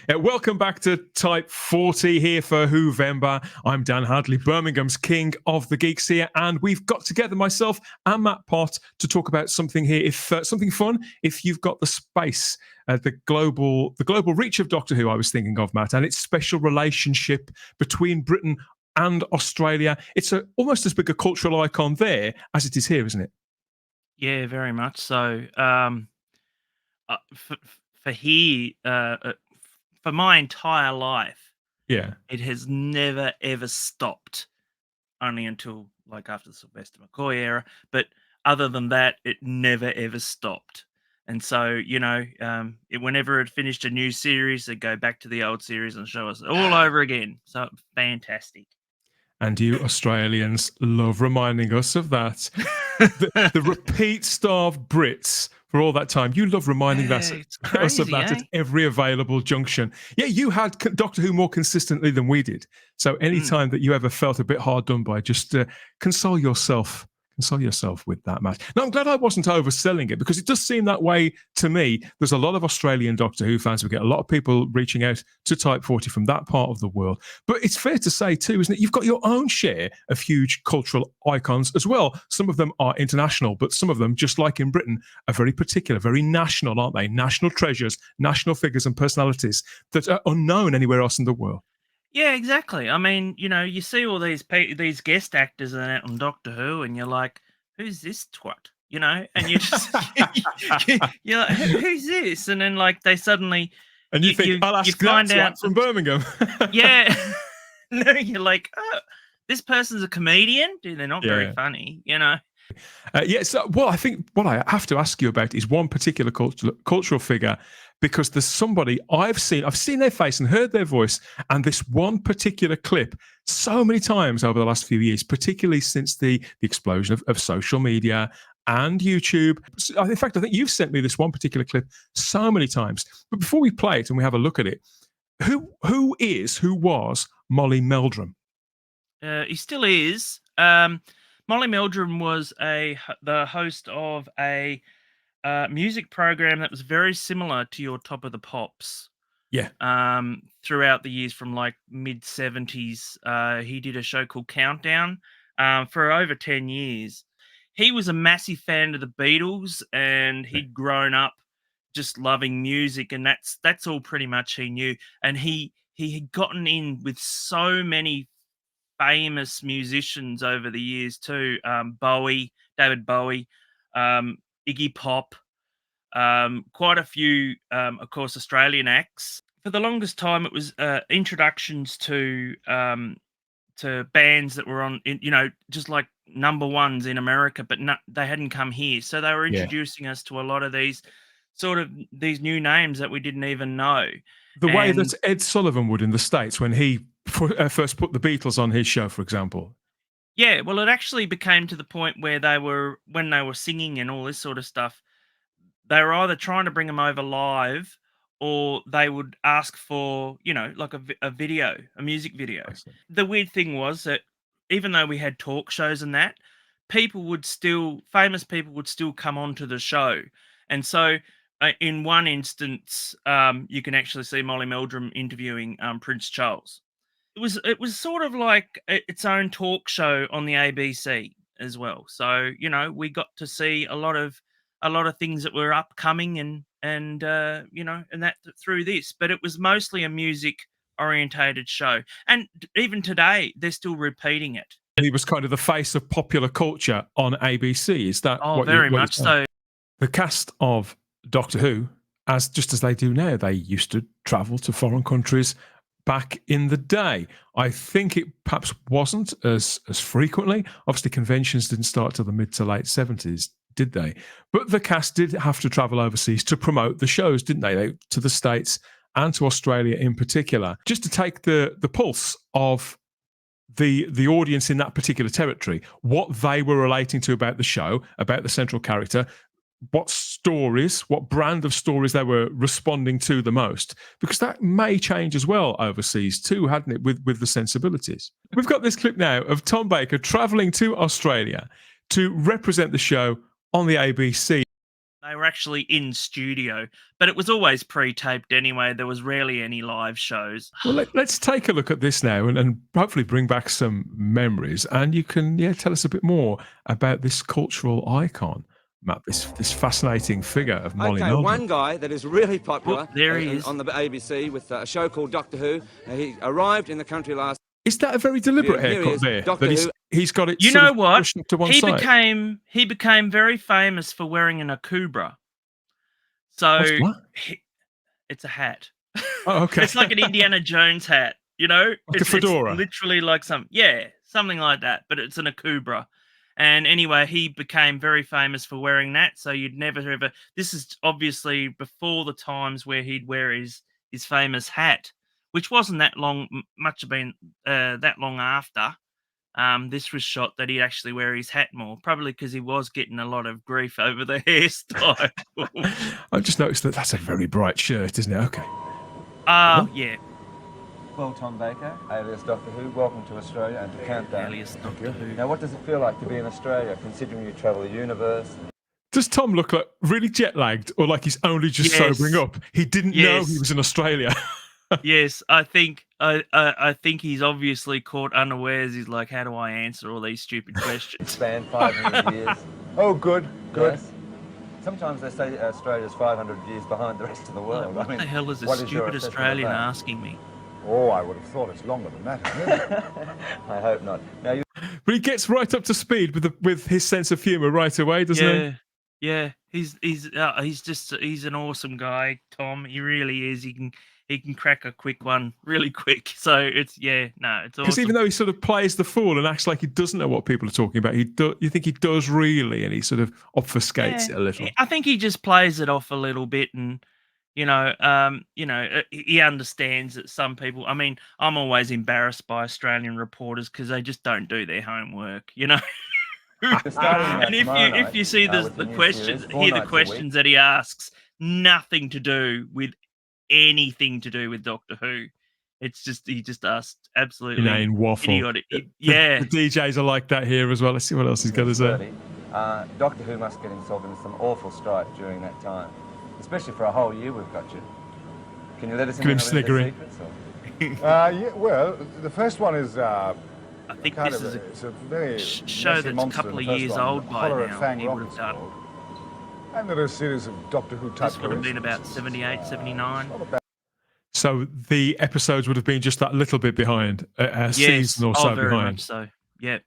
Welcome back to Type 40 here for Whoveember. I'm Dan Hadley, Birmingham's king of the geeks here, and we've got together myself and Matt Pott to talk about something here, if something fun, if you've got the space, the global reach of Doctor Who. I was thinking of, Matt, and its special relationship between Britain and Australia. It's almost as big a cultural icon there as it is here, isn't it? Yeah, very much so. For here, for my entire life, Yeah. it has never ever stopped. Only until like after the Sylvester McCoy era, but other than that, it never ever stopped. And so, whenever it finished a new series, they'd go back to the old series and show us all over again. So fantastic. And you Australians love reminding us of that. The repeat starved Brits for all that time. You love reminding us of that at every available junction. Yeah, you had Doctor Who more consistently than we did. So anytime that you ever felt a bit hard done by, just console yourself. Console yourself with that, Matt. Now, I'm glad I wasn't overselling it, because it does seem that way to me. There's a lot of Australian Doctor Who fans. We get a lot of people reaching out to Type 40 from that part of the world. But it's fair to say, too, isn't it? You've got your own share of huge cultural icons as well. Some of them are international, but some of them, just like in Britain, are very particular, very national, aren't they? National treasures, national figures and personalities that are unknown anywhere else in the world. Yeah, exactly. I mean, you see all these guest actors on Doctor Who, and you're like, "Who's this twat?" And you just you're like, "Who's this?" And then like they suddenly and you think, "I'll ask that twat from Birmingham." Yeah, no, you're like, "Oh, this person's a comedian." Dude, they're not very funny, Well, I think what I have to ask you about is one particular cultural figure, because there's somebody I've seen their face and heard their voice, and this one particular clip so many times over the last few years, particularly since the explosion of social media and YouTube. In fact, I think you've sent me this one particular clip so many times. But before we play it and we have a look at it, who was Molly Meldrum? He still is. Molly Meldrum was the host of a music program that was very similar to your Top of the Pops. Yeah. Throughout the years from like mid-70s, he did a show called Countdown for over 10 years. He was a massive fan of the Beatles, and he'd grown up just loving music, and that's all pretty much he knew. And he had gotten in with so many famous musicians over the years too. David Bowie, Iggy Pop, quite a few, of course, Australian acts. For the longest time, it was introductions to bands that were on, just like number ones in America, but they hadn't come here. So they were introducing us to a lot of these new names that we didn't even know. The way that Ed Sullivan would in the States when he first put the Beatles on his show, for example. Yeah, well, it actually became to the point where when they were singing and all this sort of stuff, they were either trying to bring them over live, or they would ask for, like a video, a music video. The weird thing was that even though we had talk shows and that, famous people would still come onto the show. And so in one instance, you can actually see Molly Meldrum interviewing Prince Charles. It was sort of like its own talk show on the ABC as well. So, we got to see a lot of things that were upcoming and that through this, but it was mostly a music orientated show. And even today, they're still repeating it. He was kind of the face of popular culture on ABC. Is that very much so? The cast of Doctor Who, just as they do now, they used to travel to foreign countries back in the day. I think it perhaps wasn't as frequently. Obviously, conventions didn't start till the mid to late 70s, did they? But the cast did have to travel overseas to promote the shows, didn't they? To the States and to Australia in particular, just to take the pulse of the audience in that particular territory, what they were relating to about the show, about the central character, what brand of stories they were responding to the most, because that may change as well overseas too, hadn't it, with the sensibilities. We've got this clip now of Tom Baker travelling to Australia to represent the show on the ABC. They were actually in studio, but it was always pre-taped anyway. There was rarely any live shows. Well, let's take a look at this now and hopefully bring back some memories. And you can, tell us a bit more about this cultural icon, Matt, this fascinating figure of Molly Meldrum. One guy that is really popular there he is. on the ABC with a show called Doctor Who. He arrived in the country last... Is that a very deliberate haircut there? That he's got it. You know what? To one side. He became very famous for wearing an akubra. So it's a hat. Oh, okay. It's like an Indiana Jones hat. You know, like a fedora. It's literally like something like that. But it's an akubra. And anyway, he became very famous for wearing that. So you'd never ever. This is obviously before the times where he'd wear his famous hat, which wasn't that long, much have been that long after. This was shot that he'd actually wear his hat more, probably because he was getting a lot of grief over the hairstyle. I've just noticed that's a very bright shirt, isn't it? Okay. Yeah. Well, Tom Baker, alias Doctor Who, welcome to Australia and to Countdown. Alias Doctor Who. Now, what does it feel like to be in Australia, considering you travel the universe? Does Tom look like really jet lagged, or like he's only just sobering up? He didn't know he was in Australia. Yes, I think he's obviously caught unawares. He's like, how do I answer all these stupid questions? Span 500 years. Oh, good. Yes. Sometimes they say Australia's 500 years behind the rest of the world. What the hell is a stupid Australian asking me? Oh, I would have thought it's longer than that. I hope not. Now But he gets right up to speed with his sense of humour right away, doesn't he? Yeah. He's an awesome guy, Tom. He really is. He can crack a quick one really quick. So it's awesome. Because even though he sort of plays the fool and acts like he doesn't know what people are talking about, you think he does really, and he sort of obfuscates it a little. I think he just plays it off a little bit, and he understands that some people. I mean, I'm always embarrassed by Australian reporters because they just don't do their homework, you know. And if you see the questions that he asks, nothing to do with anything to do with Doctor Who. It's just he just asked absolutely inane waffle. Idiotic. The DJs are like that here as well. Let's see what else he's got to say. Doctor Who must get himself into some awful strife during that time, especially for a whole year we've got you. Can you let us in on the secrets? Well, the first one is. I think this is a very show that's a couple of years old by now. He would have done. And there are a series of Doctor Who type. This would have been about 78, 79. So the episodes would have been just that little bit behind, a season or so very behind. Much so, yep.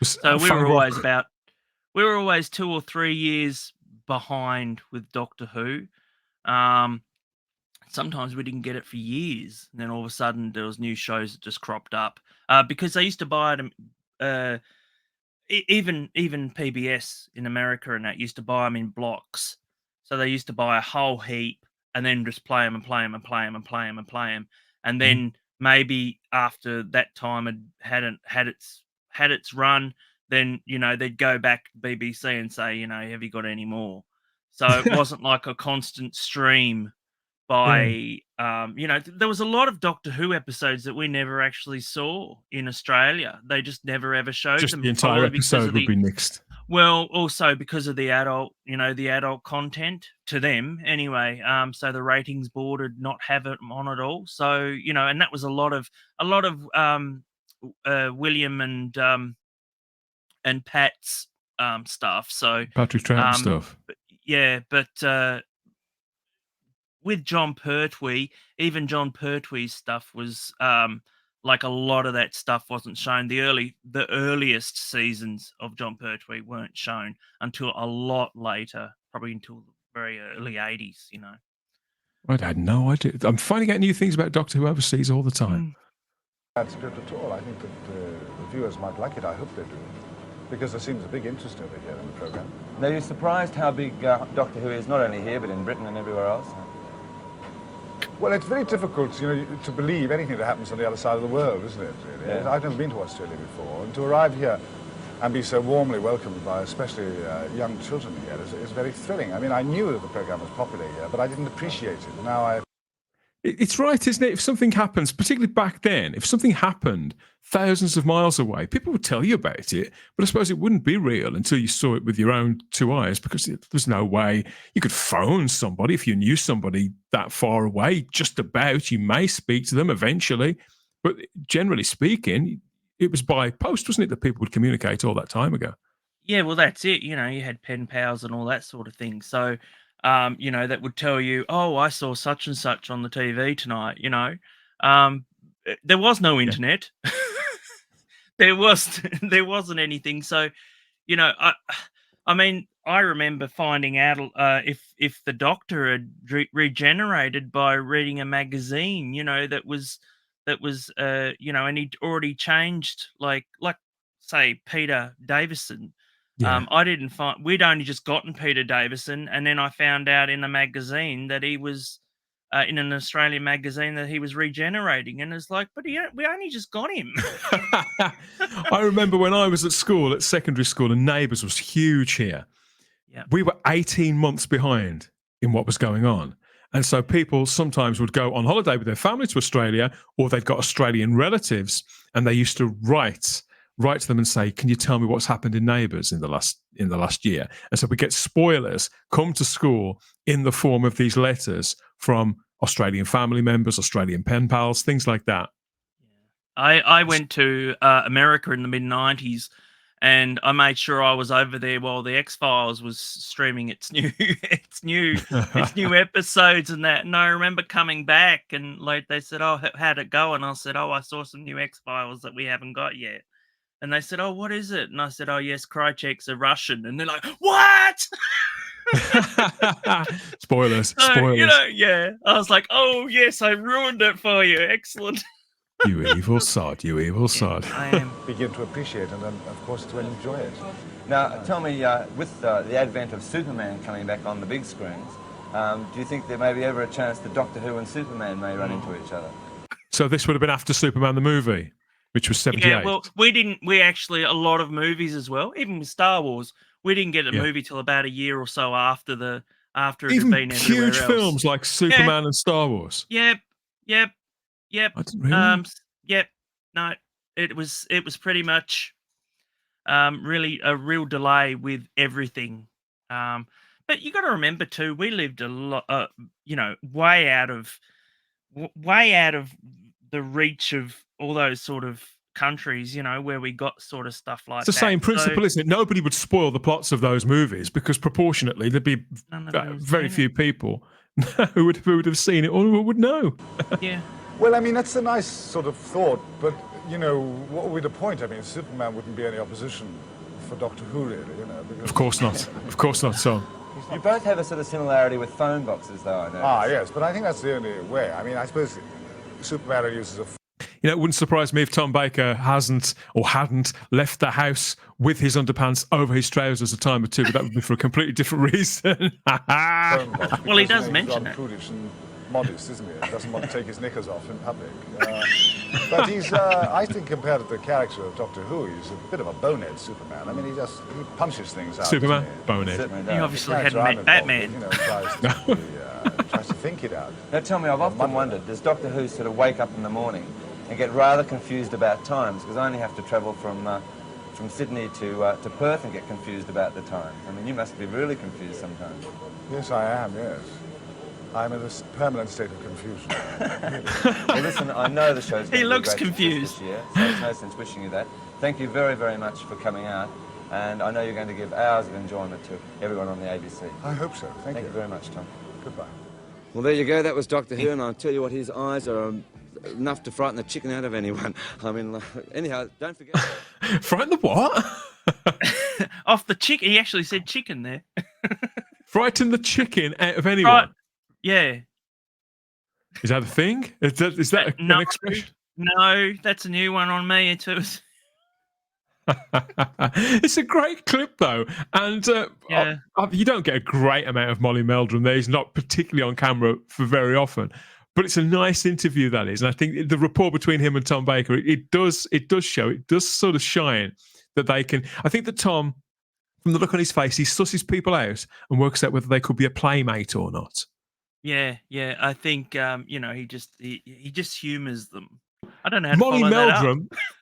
So we were always 2 or 3 years behind with Doctor Who. Sometimes we didn't get it for years, and then all of a sudden there was new shows that just cropped up because they used to buy them. Even PBS in America and that used to buy them in blocks, so they used to buy a whole heap and then just play them and play them and play them and play them and play them, and then maybe after that time had its run, then they'd go back to BBC and say, have you got any more? So it wasn't like a constant stream. There was a lot of Doctor Who episodes that we never actually saw in Australia. They just never ever showed them. The entire episode would be nixed. Well, also because of the adult content to them anyway. So the ratings board would not have it on at all. So and that was a lot of William and Pat's stuff. So Patrick Troughton stuff. But with John Pertwee, even John Pertwee's stuff was like a lot of that stuff wasn't shown. The earliest seasons of John Pertwee weren't shown until a lot later, probably until the very early 80s, I had no idea. I'm finding out new things about Doctor Who overseas all the time. That's good at all. I think that the viewers might like it. I hope they do. Because there seems a big interest over here in the programme. Now, you're surprised how big Doctor Who is, not only here, but in Britain and everywhere else? Well, it's very difficult, to believe anything that happens on the other side of the world, isn't it, really? Yeah. I've never been to Australia before, and to arrive here and be so warmly welcomed by especially young children here is very thrilling. I mean, I knew that the programme was popular here, but I didn't appreciate it. Now It's right, isn't it? If something happens, particularly back then, if something happened thousands of miles away, people would tell you about it. But I suppose it wouldn't be real until you saw it with your own two eyes, because there's no way you could phone somebody if you knew somebody that far away. Just about, you may speak to them eventually, but generally speaking, it was by post, wasn't it, that people would communicate all that time ago? Yeah, well, that's it. You know, you had pen pals and all that sort of thing. So, you know, that would tell you, oh, I saw such and such on the TV tonight. You know, there was no Yeah. internet. there was there wasn't anything. So, you know, I mean, I remember finding out if the Doctor had regenerated by reading a magazine. You know, that was you know, and he'd already changed like say Peter Davison. Yeah. I didn't find we'd only just gotten Peter Davison, and then I found out in a magazine that he was in an Australian magazine that he was regenerating, and it's like, but we only just got him. I remember when I was at school, at secondary school, and Neighbours was huge here. Yeah. We were 18 months behind in what was going on. And so people sometimes would go on holiday with their family to Australia, or they've got Australian relatives, and they used to write to them and say, can you tell me what's happened in Neighbours in the last year? And so we get spoilers come to school in the form of these letters from Australian family members, Australian pen pals, things like that. I went to America in the mid-90s, and I made sure I was over there while the X-Files was streaming its new episodes and that. And I remember coming back, and like they said, "Oh, how'd it go?" And I said, "Oh, I saw some new X-Files that we haven't got yet." And they said, "Oh, what is it?" And I said, "Oh, yes, Krychek's a Russian." And they're like, "What?" Spoilers. So, Spoilers. you know, yeah. I was like, "Oh, yes, I ruined it for you. Excellent." You evil sod. You evil sod. I am. Begin to appreciate and then, of course, to enjoy it. Now, tell me, with the advent of Superman coming back on the big screens, do you think there may be ever a chance that Doctor Who and Superman may run into each other? So this would have been after Superman the movie, which was 78. Yeah, well, we actually, a lot of movies as well, even with Star Wars, we didn't get a movie till about a year or so after it even had been everywhere huge else. films like Superman and Star Wars. Yep. I didn't really. Yep. No, it was pretty much really a real delay with everything. But you got to remember too, we lived a lot, you know, way out of the reach of all those sort of countries, you know, where we got sort of stuff like that. It's the same principle, isn't it? Nobody would spoil the plots of those movies because proportionately there'd be very few people who would have seen it or who would know. Yeah. Well, I mean, that's a nice sort of thought, but, you know, what would be the point? I mean, Superman wouldn't be any opposition for Doctor Who, really, you know. Because... Of course not. Of course not, so. You both have a sort of similarity with phone boxes, though, I know. Ah, yes, but I think that's the only way. I mean, I suppose Superman uses a... You know, it wouldn't surprise me if Tom Baker hadn't left the house with his underpants over his trousers a time or two, but that would be for a completely different reason. Well, he does mention it. Modest, isn't he? He doesn't want to take his knickers off in public. But he's, I think, compared to the character of Doctor Who, he's a bit of a bonehead Superman. I mean, he punches things out. Superman, bonehead. He obviously hadn't met Batman. You know, tries to think it out. Now, tell me, I've often wondered, does Doctor Who sort of wake up in the morning and get rather confused about times? Because I only have to travel from Sydney to Perth and get confused about the time. I mean, you must be really confused sometimes. Yes, I am, yes. I'm in a permanent state of confusion. Well, listen, I know the show's going to be looks a great success confused. this year, so there's no sense wishing you that. Thank you very, very much for coming out, and I know you're going to give hours of enjoyment to everyone on the ABC. I hope so. Thank you. Thank you very much, Tom. Goodbye. Well, there you go. That was Doctor Who, and I'll tell you what, his eyes are enough to frighten the chicken out of anyone. I mean, anyhow, don't forget... Frighten the what? Off the chicken. He actually said chicken there. Frighten the chicken out of anyone? Right. Yeah. Is that a thing? Is that an expression? No, that's a new one on me. It was... It's a great clip, though. And you don't get a great amount of Molly Meldrum there. He's not particularly on camera for very often. But it's a nice interview, that is. And I think the rapport between him and Tom Baker, it does show, it does sort of shine that they can... I think that Tom, from the look on his face, he susses people out and works out whether they could be a playmate or not. Yeah, yeah. I think he just humors them. I don't know how to follow that up.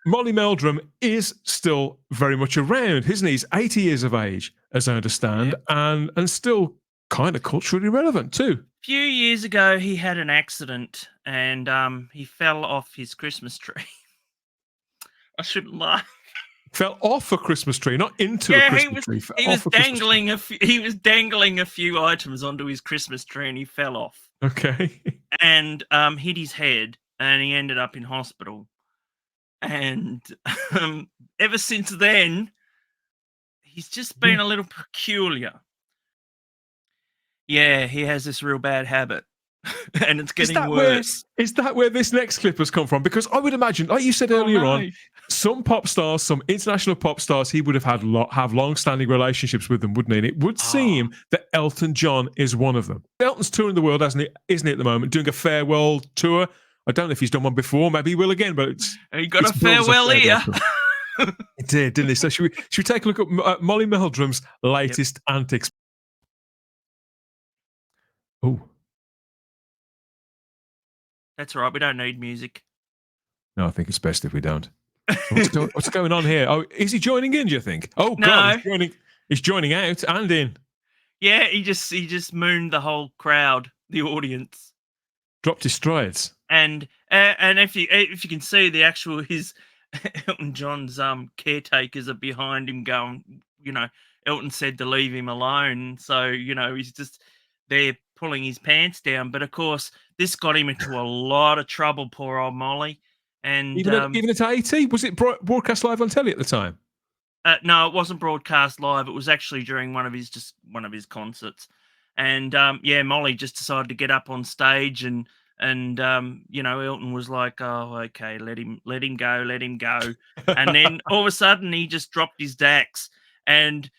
Molly Meldrum is still very much around, isn't he? He's 80 years of age, as I understand, and still kind of culturally relevant too. A few years ago, he had an accident and he fell off his Christmas tree. I shouldn't laugh. Fell off a Christmas tree, not into a Christmas tree. He was dangling a few items onto his Christmas tree, and he fell off. Okay. And hit his head, and he ended up in hospital. And ever since then, he's just been a little peculiar. Yeah, he has this real bad habit. And it's getting worse. Is that where this next clip has come from? Because I would imagine, like you said earlier on, some pop stars, some international pop stars, he would have had have long-standing relationships with them, wouldn't he? And it would seem that Elton John is one of them. Elton's touring the world, isn't he, at the moment, doing a farewell tour. I don't know if he's done one before. Maybe he will again, but he got a farewell here. He did, didn't he? So should we take a look at Molly Meldrum's latest antics? Oh. That's right. We don't need music. No, I think it's best if we don't. What's going on here? Oh, is he joining in, do you think? Oh, no. God, he's joining out and in. Yeah, he just mooned the whole crowd, the audience. Dropped his strides. And if you can see the actual his Elton John's caretakers are behind him going, Elton said to leave him alone. So, he's just there pulling his pants down. But of course, this got him into a lot of trouble, poor old Molly. And even at 80, was it broadcast live on telly at the time? No, it wasn't broadcast live. It was actually during one of his concerts. And Molly just decided to get up on stage, and Elton was like, "Oh, okay, let him go." And then all of a sudden, he just dropped his dax, and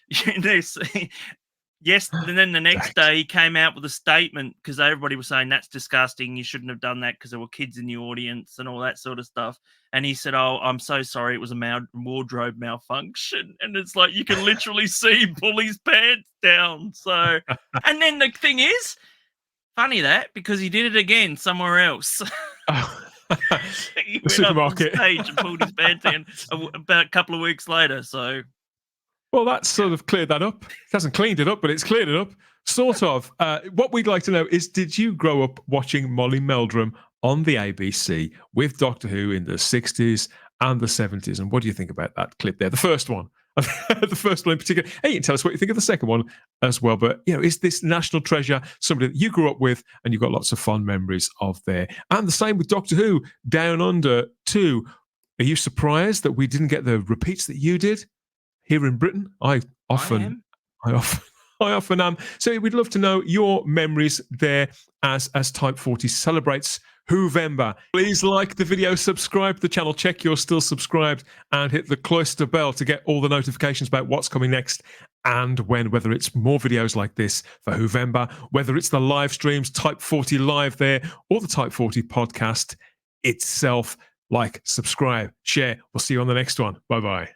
yes. And then the next day, he came out with a statement because everybody was saying that's disgusting. You shouldn't have done that because there were kids in the audience and all that sort of stuff. And he said, "Oh, I'm so sorry. It was a wardrobe malfunction." And it's like you can literally see him pull his pants down. So, and then the thing is, funny that because he did it again somewhere else. He went supermarket. up on stage and pulled his pants down about a couple of weeks later. So. Well, that's sort of cleared that up. It hasn't cleaned it up, but it's cleared it up. Sort of. What we'd like to know is, did you grow up watching Molly Meldrum on the ABC with Doctor Who in the 60s and the 70s? And what do you think about that clip there? The first one. The first one in particular. Hey, you can tell us what you think of the second one as well. But, is this national treasure somebody that you grew up with and you've got lots of fond memories of there? And the same with Doctor Who Down Under too. Are you surprised that we didn't get the repeats that you did? Here in Britain, I often am. So we'd love to know your memories there as Type 40 celebrates Whovenber. Please like the video, subscribe to the channel, check you're still subscribed, and hit the cloister bell to get all the notifications about what's coming next and when, whether it's more videos like this for Whovenber, whether it's the live streams, Type 40 Live there, or the Type 40 podcast itself. Like, subscribe, share. We'll see you on the next one. Bye-bye.